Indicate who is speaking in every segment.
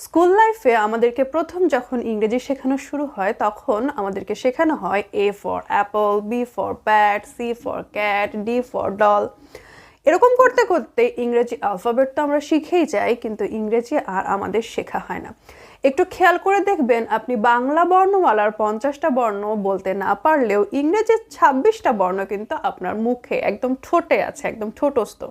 Speaker 1: School লাইফে আমাদেরকে প্রথম যখন ইংরেজি শেখানো শুরু হয় তখন আমাদেরকে শেখানো হয় A for apple, B for bat, C for cat, D for doll. এরকম করতে করতে ইংরেজি অ্যালফাবেট তো আমরা শিখেই যাই, কিন্তু ইংরেজি আর আমাদের শেখা হয় না। একটু খেয়াল করে দেখবেন, আপনি বাংলা বর্ণমালার 50টা বর্ণ বলতে না পারলেও ইংরেজির 26টা বর্ণ কিন্তু আপনার মুখে একদম ঠোঁটে আছে, একদম ঠোঁটস্থ।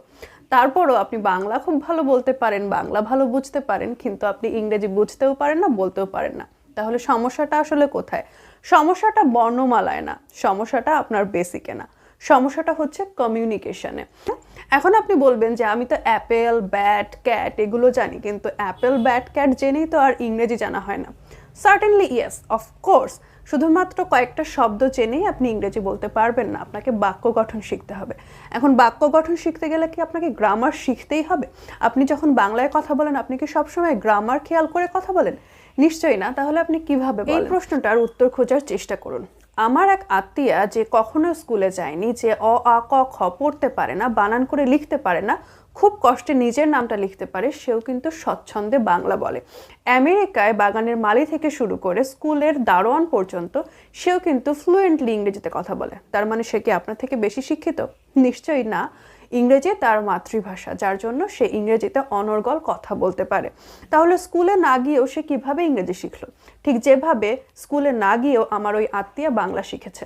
Speaker 1: তারপরও আপনি বাংলা খুব ভালো বলতে পারেন, বাংলা ভালো বুঝতে পারেন, কিন্তু আপনি ইংরেজি বুঝতেও পারেন না, বলতেও পারেন না। তাহলে সমস্যাটা আসলে কোথায়? সমস্যাটা বর্ণমালায় না, সমস্যাটা আপনার বেসিকে না, সমস্যাটা হচ্ছে কমিউনিকেশনে। এখন আপনি বলবেন যে আমি তো অ্যাপেল, ব্যাট, ক্যাট এগুলো জানি, কিন্তু অ্যাপেল, ব্যাট, ক্যাট জেনেই তো আর ইংরেজি জানা হয় না। সার্টেনলি ইয়েস, অফকোর্স, শুধুমাত্র কয়েকটা শব্দ জেনেই আপনি ইংরেজি বলতে পারবেন না, আপনাকে বাক্য গঠন শিখতে হবে। এখন বাক্য গঠন শিখতে গেলে কি আপনাকে গ্রামার শিখতেই হবে? আপনি যখন বাংলায় কথা বলেন, আপনি কি সবসময় গ্রামার খেয়াল করে কথা বলেন? নিশ্চয়ই না। তাহলে আপনি কিভাবে বলেন? এই প্রশ্নটার উত্তর খোঁজার চেষ্টা করুন। আমার এক আত্মীয়া যে কখনো স্কুলে যায়নি, যে অ আ ক খ পড়তে পারে না, বানান করে লিখতে পারে না, খুব কষ্টে নিজের নামটা লিখতে পারে, সেও কিন্তু স্বচ্ছন্দে বাংলা বলে। আমেরিকায় বাগানের মালি থেকে শুরু করে স্কুলের দারোয়ান পর্যন্ত সেও কিন্তু ফ্লুয়েন্টলি ইংরেজিতে কথা বলে। তার মানে সে কি আপনার থেকে বেশি শিক্ষিত? নিশ্চয়ই না। ইংরেজি তার মাতৃভাষা, যার জন্য সে ইংরেজিতে অনর্গল কথা বলতে পারে। তাহলে স্কুলে না গিয়েও সে কিভাবে ইংরেজি শিখলো? ঠিক যেভাবে স্কুলে না গিয়েও আমার ওই আত্মীয়া বাংলা শিখেছে।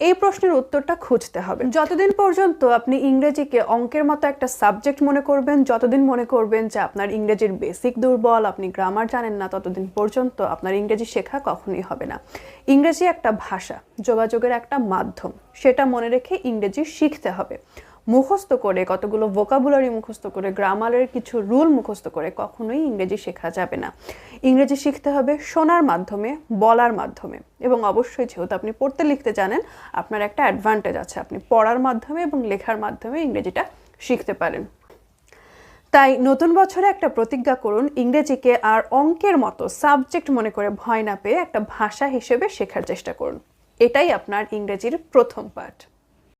Speaker 1: এই প্রশ্নের উত্তরটা খুঁজতে হবে। যতদিন পর্যন্ত আপনি ইংরেজিকে অঙ্কের মতো একটা সাবজেক্ট মনে করবেন, যতদিন মনে করবেন যে আপনার ইংরেজির বেসিক দুর্বল, আপনি গ্রামার জানেন না, ততদিন পর্যন্ত আপনার ইংরেজি শেখা কখনোই হবে না। ইংরেজি একটা ভাষা, যোগাযোগের একটা মাধ্যম, সেটা মনে রেখে ইংরেজি শিখতে হবে। মুখস্থ করে, কতগুলো ভোকাবুলারি মুখস্থ করে, গ্রামারের কিছু রুল মুখস্থ করে কখনোই ইংরেজি শেখা যাবে না। ইংরেজি শিখতে হবে শোনার মাধ্যমে, বলার মাধ্যমে, এবং অবশ্যই যেহেতু আপনি পড়তে লিখতে জানেন, আপনার একটা অ্যাডভান্টেজ আছে, আপনি পড়ার মাধ্যমে এবং লেখার মাধ্যমে ইংরেজিটা শিখতে পারেন। তাই নতুন বছরে একটা প্রতিজ্ঞা করুন, ইংরেজিকে আর অঙ্কের মতো সাবজেক্ট মনে করে ভয় না পেয়ে একটা ভাষা হিসেবে শেখার চেষ্টা করুন। এটাই আপনার ইংরেজির প্রথম পাঠ।